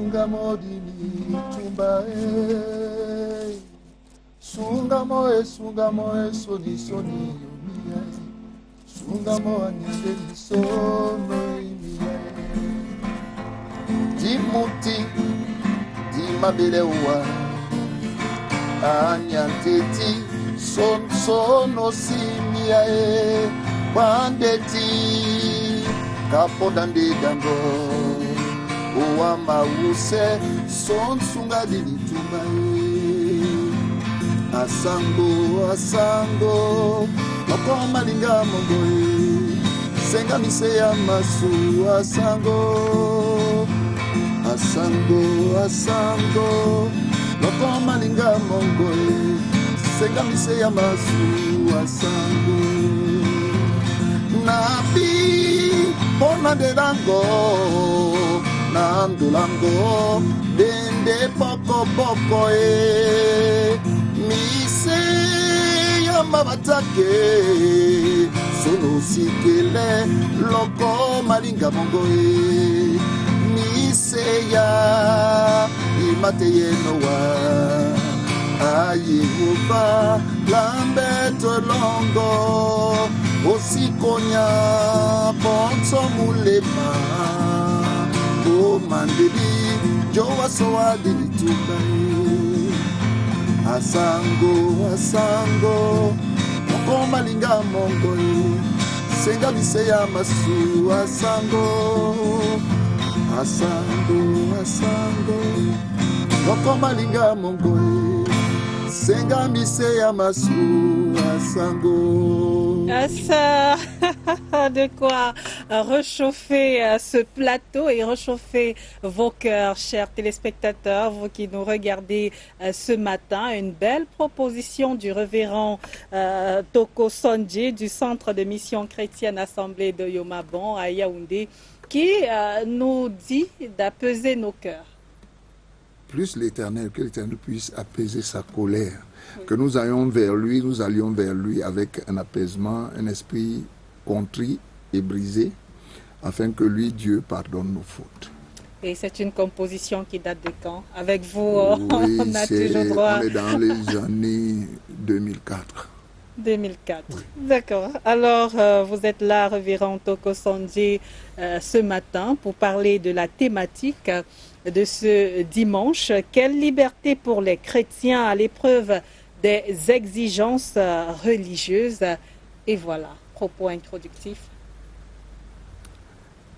Sungamo dimi tumba Sungamo soni soni yomiya Sungamo anyande sono imiya Dimuti dimabelewa Anyanteti sono simia Bandeti kapodande dango Owa mause son sunga dilitumba Asango Loko malinga mongo Senga miseya masu Asango Loko malinga mongo Senga miseya masu Asango Nabi Bona de dango Nandulango Dende poko Mise Yamabatake Sono sikele Loko malinga mongo Mise ya Imateye noa Ayuba Lambeto longo Osikonya Ponso mulema O mandeli Joa soa dilitumba Asango Moko malinga mongo Senga biseya masu Asango Moko malinga mongo Senga biseya masu Asango. Ça, de quoi réchauffer ce plateau et réchauffer vos cœurs, chers téléspectateurs, vous qui nous regardez ce matin. Une belle proposition du révérend Toko Sondjé du Centre de Mission Chrétienne Assemblée de Yomabon à Yaoundé qui nous dit d'apaiser nos cœurs. Plus l'Éternel, que l'Éternel puisse apaiser sa colère. Que nous allions vers lui, avec un apaisement, un esprit contrit et brisé, afin que lui, Dieu, pardonne nos fautes. Et c'est une composition qui date de quand? Avec vous, oui, on a toujours droit. On est dans les années 2004. 2004. Oui. D'accord. Alors, vous êtes là, révérend Toko Sondjé, ce matin pour parler de la thématique de ce dimanche. Quelle liberté pour les chrétiens à l'épreuve des exigences religieuses. Et voilà, propos introductifs.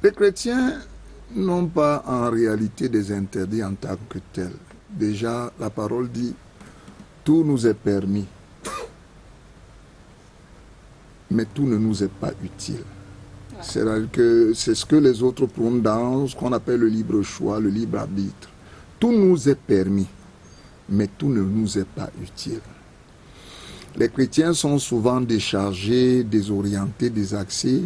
Les chrétiens n'ont pas en réalité des interdits en tant que tels. Déjà, la parole dit, tout nous est permis, mais tout ne nous est pas utile. C'est-à-dire que c'est ce que les autres prônent dans ce qu'on appelle le libre choix, le libre arbitre. Tout nous est permis, mais tout ne nous est pas utile. Les chrétiens sont souvent déchargés, désorientés, désaxés,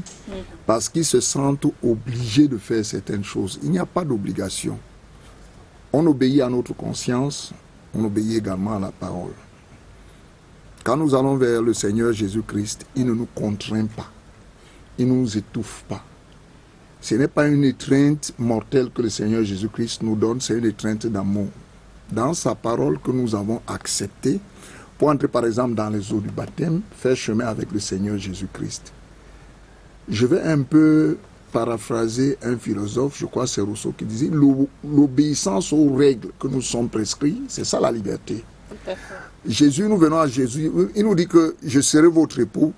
parce qu'ils se sentent obligés de faire certaines choses. Il n'y a pas d'obligation. On obéit à notre conscience, on obéit également à la parole. Quand nous allons vers le Seigneur Jésus-Christ, il ne nous contraint pas, il ne nous étouffe pas. Ce n'est pas une étreinte mortelle que le Seigneur Jésus-Christ nous donne, c'est une étreinte d'amour. Dans sa parole que nous avons acceptée, pour entrer par exemple dans les eaux du baptême, faire chemin avec le Seigneur Jésus-Christ. Je vais un peu paraphraser un philosophe, je crois c'est Rousseau, qui disait l'obéissance aux règles que nous sommes prescrits, c'est ça la liberté. Jésus, nous venons à Jésus, il nous dit que je serai votre époux.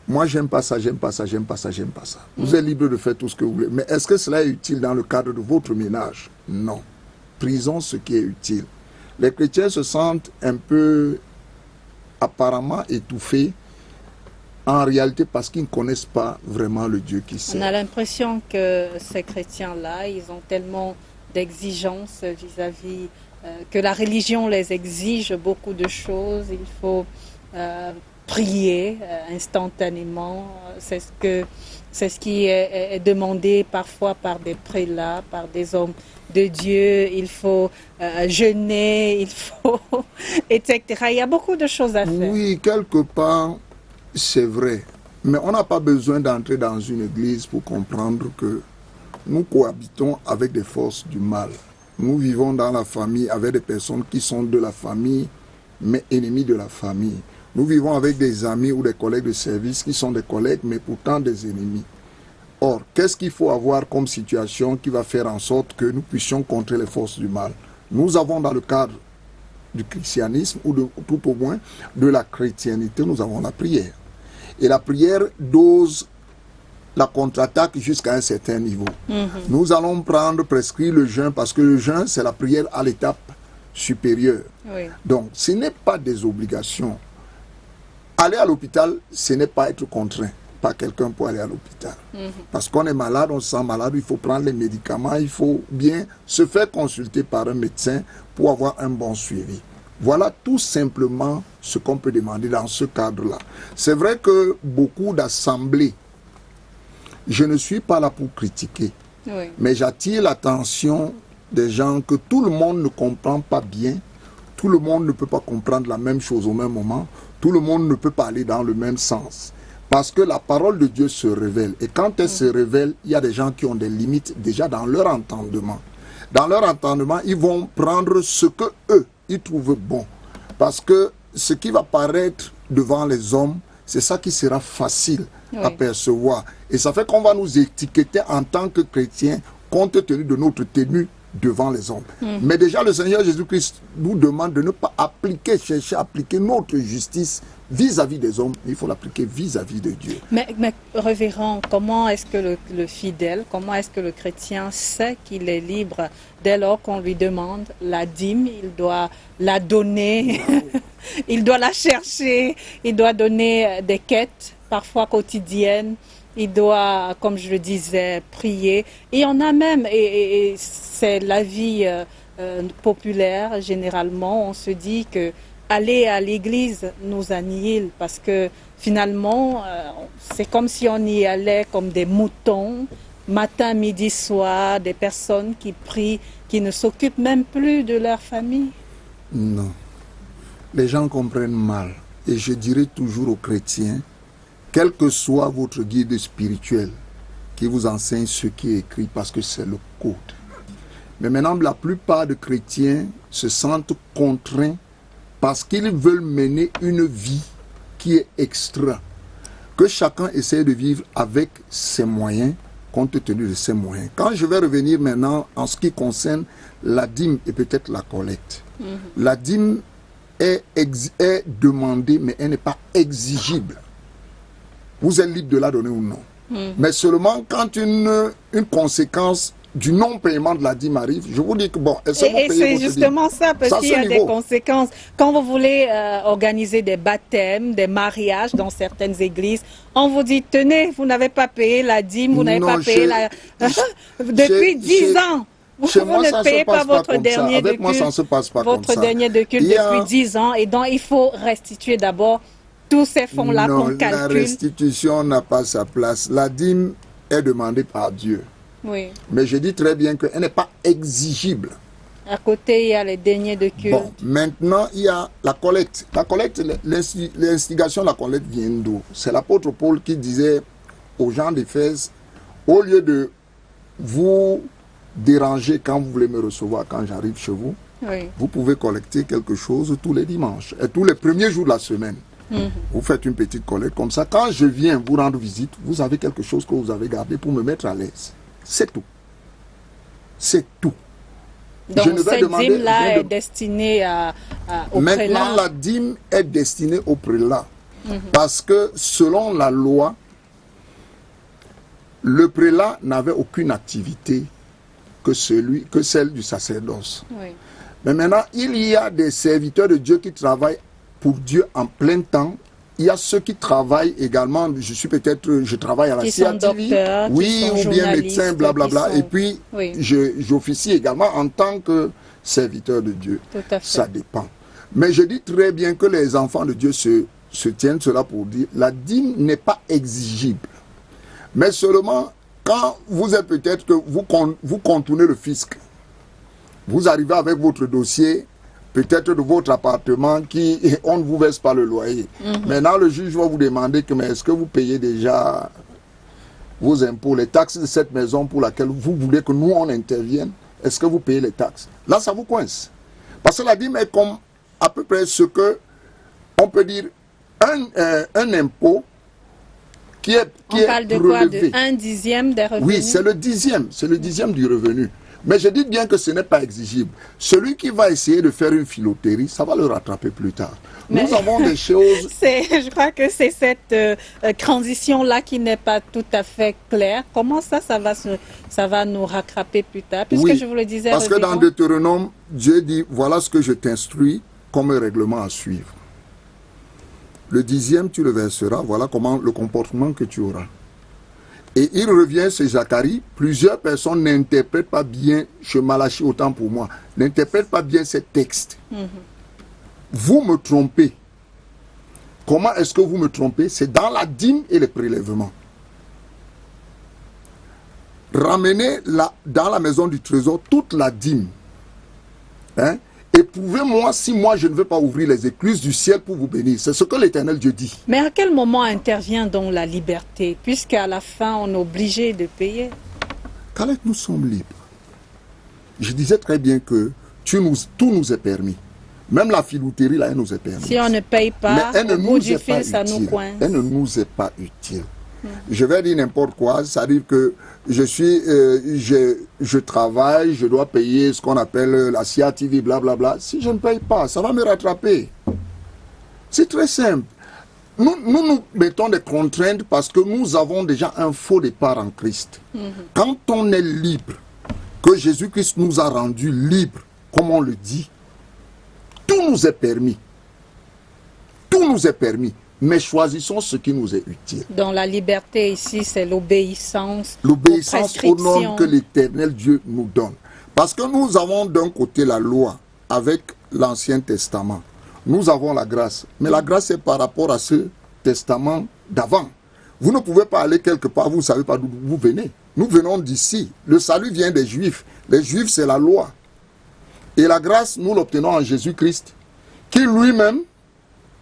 Moi, j'aime pas ça, j'aime pas ça, j'aime pas ça, j'aime pas ça. Vous êtes libre de faire tout ce que vous voulez. Mais est-ce que cela est utile dans le cadre de votre ménage? Non. Prisons ce qui est utile. Les chrétiens se sentent un peu apparemment étouffés, en réalité parce qu'ils ne connaissent pas vraiment le Dieu qui sait. On a l'impression que ces chrétiens-là, ils ont tellement d'exigences vis-à-vis que la religion les exige beaucoup de choses. Il faut prier instantanément. C'est ce qui est demandé parfois par des prélats, par des hommes de Dieu. Il faut jeûner, il faut etc. Il y a beaucoup de choses à faire. Oui, quelque part, c'est vrai. Mais on n'a pas besoin d'entrer dans une église pour comprendre que nous cohabitons avec des forces du mal. Nous vivons dans la famille avec des personnes qui sont de la famille, mais ennemis de la famille. Nous vivons avec des amis ou des collègues de service qui sont des collègues, mais pourtant des ennemis. Or, qu'est-ce qu'il faut avoir comme situation qui va faire en sorte que nous puissions contrer les forces du mal? Nous avons dans le cadre du christianisme, ou tout au moins de la chrétienté, nous avons la prière. Et la prière dose la contre-attaque jusqu'à un certain niveau. Nous allons prescrire le jeûne, parce que le jeûne, c'est la prière à l'étape supérieure. Oui. Donc, ce n'est pas des obligations. Aller à l'hôpital, ce n'est pas être contraint par quelqu'un pour aller à l'hôpital. Parce qu'on est malade, on se sent malade, il faut prendre les médicaments, il faut bien se faire consulter par un médecin pour avoir un bon suivi. Voilà tout simplement ce qu'on peut demander dans ce cadre-là. C'est vrai que beaucoup d'assemblées, je ne suis pas là pour critiquer, Oui. mais j'attire l'attention des gens que tout le monde ne comprend pas bien, tout le monde ne peut pas comprendre la même chose au même moment, tout le monde ne peut pas aller dans le même sens. Parce que la parole de Dieu se révèle. Et quand elle se révèle, il y a des gens qui ont des limites déjà dans leur entendement. Dans leur entendement, ils vont prendre ce que eux, ils trouvent bon. Parce que ce qui va paraître devant les hommes, c'est ça qui sera facile à percevoir. Et ça fait qu'on va nous étiqueter en tant que chrétiens compte tenu de notre tenue devant les hommes. Mais déjà, le Seigneur Jésus-Christ nous demande de ne pas chercher à appliquer notre justice vis-à-vis des hommes. Il faut l'appliquer vis-à-vis de Dieu. Mais révérend, comment est-ce que le fidèle, comment est-ce que le chrétien sait qu'il est libre dès lors qu'on lui demande la dîme, il doit la donner, il doit la chercher, il doit donner des quêtes, parfois quotidiennes, il doit, comme je le disais, prier. Et on a même, et c'est la vie populaire, généralement, on se dit que aller à l'église nous annihile parce que finalement, c'est comme si on y allait comme des moutons, matin, midi, soir, des personnes qui prient, qui ne s'occupent même plus de leur famille. Non. Les gens comprennent mal. Et je dirais toujours aux chrétiens, quel que soit votre guide spirituel, qui vous enseigne ce qui est écrit parce que c'est le code. Mais maintenant, la plupart des chrétiens se sentent contraints parce qu'ils veulent mener une vie qui est extra. Que chacun essaie de vivre avec ses moyens, compte tenu de ses moyens. Quand je vais revenir maintenant en ce qui concerne la dîme et peut-être la collecte. La dîme est demandée, mais elle n'est pas exigible. Vous êtes libre de la donner ou non. Mais seulement quand une conséquence du non-paiement de la dîme arrive, je vous dis que bon, et c'est justement ça, parce qu'il y a des conséquences. Quand vous voulez organiser des baptêmes, des mariages dans certaines églises, on vous dit, tenez, vous n'avez pas payé la dîme, vous n'avez pas payé la... Depuis 10 ans. Vous ne payez pas votre dernier de culte, votre dernier de culte depuis 10 ans, et donc il faut restituer d'abord tous ces fonds-là qu'on calcule. La restitution n'a pas sa place. La dîme est demandée par Dieu. Oui. Mais je dis très bien qu'elle n'est pas exigible. À côté, il y a les deniers de culte. Bon, maintenant, il y a la collecte. La collecte, l'instigation de la collecte vient d'où? C'est l'apôtre Paul qui disait aux gens d'Éphèse, au lieu de vous déranger quand vous voulez me recevoir, quand j'arrive chez vous, vous pouvez collecter quelque chose tous les dimanches, et tous les premiers jours de la semaine. Vous faites une petite collecte comme ça. Quand je viens vous rendre visite, vous avez quelque chose que vous avez gardé pour me mettre à l'aise. C'est tout. C'est tout. Donc cette dîme-là est destinée au prélat. Maintenant, la dîme est destinée au prélat. Parce que selon la loi, le prélat n'avait aucune activité que celle du sacerdoce. Oui. Mais maintenant, il y a des serviteurs de Dieu qui travaillent pour Dieu en plein temps. Il y a ceux qui travaillent également, je travaille à la CATV, oui, ou bien médecin, blablabla, et puis j'officie également en tant que serviteur de Dieu. Tout à fait. Ça dépend. Mais je dis très bien que les enfants de Dieu se tiennent cela pour dire, la dîme n'est pas exigible. Mais seulement, quand vous êtes peut-être que vous contournez le fisc, vous arrivez avec votre dossier, peut-être de votre appartement, on ne vous verse pas le loyer. Maintenant, le juge va vous demander que, mais est-ce que vous payez déjà vos impôts, les taxes de cette maison pour laquelle vous voulez que nous, on intervienne, est-ce que vous payez les taxes? Là, ça vous coince. Parce que la dîme est comme à peu près ce que, on peut dire, un impôt qui est On parle de quoi? relevé. De 1/10 des revenus? Oui, c'est le dixième du revenu. Mais je dis bien que ce n'est pas exigible. Celui qui va essayer de faire une filouterie, ça va le rattraper plus tard. Mais nous avons des choses... Je crois que c'est cette transition-là qui n'est pas tout à fait claire. Comment ça va nous rattraper plus tard? Puisque oui, je vous le disais... parce que dans Deutéronome, Dieu dit, voilà ce que je t'instruis comme un règlement à suivre. Le 10e, tu le verseras, voilà comment le comportement que tu auras. Et il revient chez Zacharie, plusieurs personnes n'interprètent pas bien, chez Malachie autant pour moi, n'interprètent pas bien ces textes. Vous me trompez. Comment est-ce que vous me trompez? C'est dans la dîme et les prélèvements. Ramenez dans la maison du trésor toute la dîme. Hein? Et prouvez-moi si moi je ne veux pas ouvrir les écluses du ciel pour vous bénir. C'est ce que l'Éternel Dieu dit. Mais à quel moment intervient donc la liberté? Puisqu'à la fin, on est obligé de payer. Calais, nous sommes libres. Je disais très bien que tout nous est permis. Même la filouterie, là, elle nous est permise. Si on ne paye pas, au bout du fil, ça nous coince. Elle ne nous est pas utile. Je vais dire n'importe quoi, c'est-à-dire que je travaille, je dois payer ce qu'on appelle la CIA TV, blablabla. Si je ne paye pas, ça va me rattraper. C'est très simple. Nous mettons des contraintes parce que nous avons déjà un faux départ en Christ. Quand on est libre, que Jésus-Christ nous a rendus libres, comme on le dit, tout nous est permis. Tout nous est permis. Mais choisissons ce qui nous est utile. Dans la liberté ici, c'est l'obéissance. L'obéissance aux normes que l'Éternel Dieu nous donne. Parce que nous avons d'un côté la loi avec l'Ancien Testament. Nous avons la grâce. Mais la grâce est par rapport à ce testament d'avant. Vous ne pouvez pas aller quelque part, vous ne savez pas d'où vous venez. Nous venons d'ici. Le salut vient des Juifs. Les Juifs, c'est la loi. Et la grâce, nous l'obtenons en Jésus-Christ, qui lui-même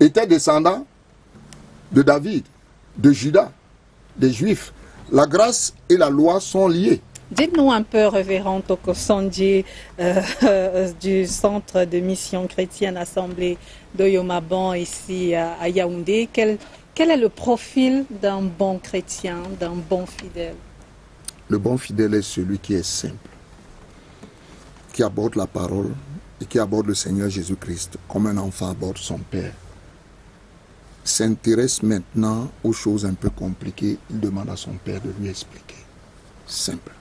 était descendant de David, de Judas, des Juifs. La grâce et la loi sont liées. Dites-nous un peu, révérend Toko Sondji, du Centre de Mission Chrétienne Assemblée d'Oyomaban ici à Yaoundé, quel est le profil d'un bon chrétien, d'un bon fidèle? Le bon fidèle est celui qui est simple, qui aborde la parole et qui aborde le Seigneur Jésus-Christ comme un enfant aborde son Père. S'intéresse maintenant aux choses un peu compliquées, il demande à son Père de lui expliquer. Simple.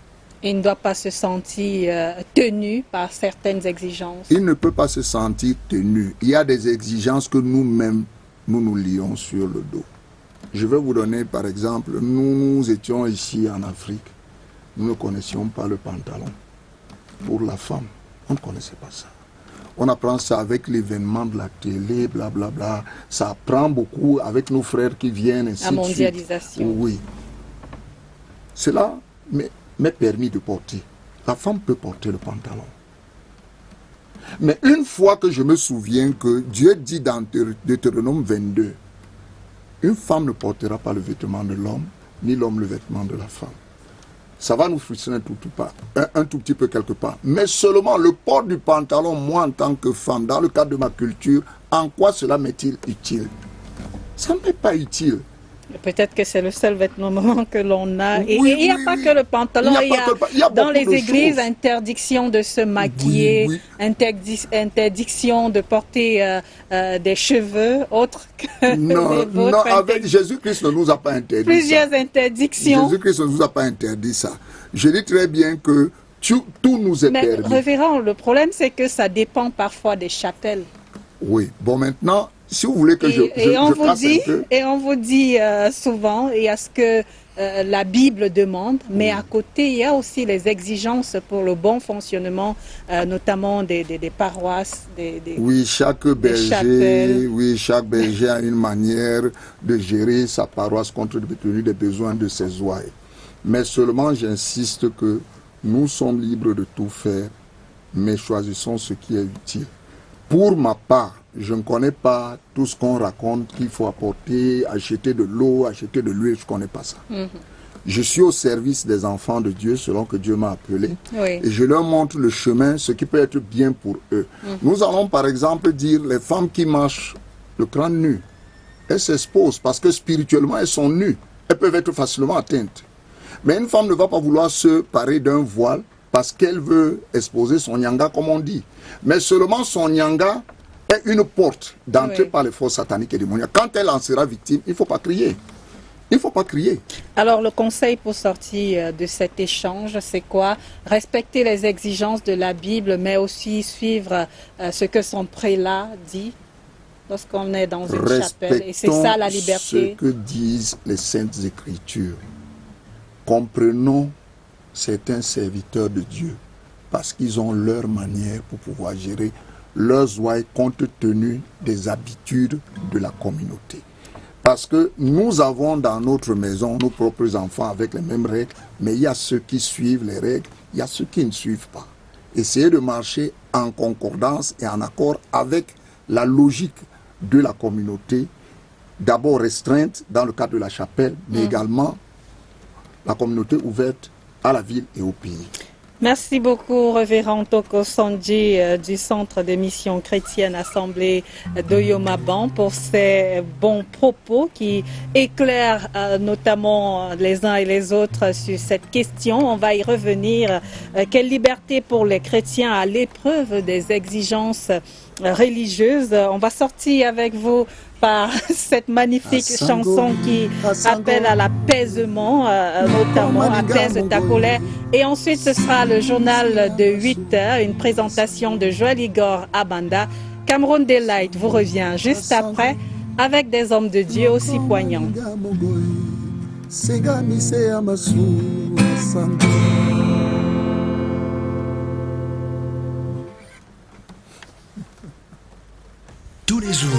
Il ne doit pas se sentir tenu par certaines exigences. Il ne peut pas se sentir tenu. Il y a des exigences que nous-mêmes, nous lions sur le dos. Je vais vous donner par exemple, nous étions ici en Afrique, nous ne connaissions pas le pantalon pour la femme. On ne connaissait pas ça. On apprend ça avec l'événement de la télé, blablabla. Ça apprend beaucoup avec nos frères qui viennent, ainsi la mondialisation. De suite. Oui. Cela m'est permis de porter. La femme peut porter le pantalon. Mais une fois que je me souviens que Dieu dit dans Deutéronome 22, une femme ne portera pas le vêtement de l'homme, ni l'homme le vêtement de la femme. Ça va nous frustrer un tout petit peu quelque part. Mais seulement le port du pantalon, moi en tant que femme, dans le cadre de ma culture, en quoi cela m'est-il utile? Ça ne m'est pas utile. Peut-être que c'est le seul vêtement que l'on a. Et Oui, il n'y a pas que le pantalon, il y a dans les églises interdiction de se maquiller, interdiction de porter des cheveux autres que non, les vôtres. Non, avec Jésus-Christ ne nous a pas interdit plusieurs ça. interdictions. Jésus-Christ ne nous a pas interdit ça. Je dis très bien que tout nous est permis. Mais révérend, le problème c'est que ça dépend parfois des chapelles. Oui, bon maintenant... Si vous voulez que on vous dit souvent, il y a ce que la Bible demande, mais à côté, il y a aussi les exigences pour le bon fonctionnement, notamment des paroisses, oui, chaque berger a une manière de gérer sa paroisse compte tenu des besoins de ses ouailles. Mais seulement, j'insiste que nous sommes libres de tout faire, mais choisissons ce qui est utile. Pour ma part, je ne connais pas tout ce qu'on raconte qu'il faut apporter, acheter de l'eau, acheter de l'huile, je ne connais pas ça. Je suis au service des enfants de Dieu selon que Dieu m'a appelé. Oui. Et je leur montre le chemin, ce qui peut être bien pour eux. Nous allons par exemple dire les femmes qui marchent le crâne nu. Elles s'exposent parce que spirituellement elles sont nues. Elles peuvent être facilement atteintes. Mais une femme ne va pas vouloir se parer d'un voile parce qu'elle veut exposer son nyanga comme on dit. Mais seulement son nyanga est une porte d'entrée par les forces sataniques et démoniaques. Quand elle en sera victime, il ne faut pas crier. Il ne faut pas crier. Alors, le conseil pour sortir de cet échange, c'est quoi? Respecter les exigences de la Bible, mais aussi suivre ce que son prélat dit lorsqu'on est dans une chapelle. Et c'est ça la liberté. Ce que disent les Saintes Écritures. Comprenons certains serviteurs de Dieu parce qu'ils ont leur manière pour pouvoir gérer leurs ouailles compte tenu des habitudes de la communauté. Parce que nous avons dans notre maison nos propres enfants avec les mêmes règles, mais il y a ceux qui suivent les règles, il y a ceux qui ne suivent pas. Essayez de marcher en concordance et en accord avec la logique de la communauté, d'abord restreinte dans le cadre de la chapelle, mais également la communauté ouverte à la ville et au pays. Merci beaucoup, Révérend Toko Sandji du Centre des missions chrétiennes Assemblée d'Oyomaban pour ces bons propos qui éclairent notamment les uns et les autres sur cette question. On va y revenir. Quelle liberté pour les chrétiens à l'épreuve des exigences religieuses? On va sortir avec vous par cette magnifique chanson qui appelle à l'apaisement, notamment apaise ta colère. Et ensuite, ce sera le journal de 8 heures, une présentation de Joël Igor Abanda. Cameroun Delight vous revient juste après avec des hommes de Dieu aussi poignants. Tous les jours,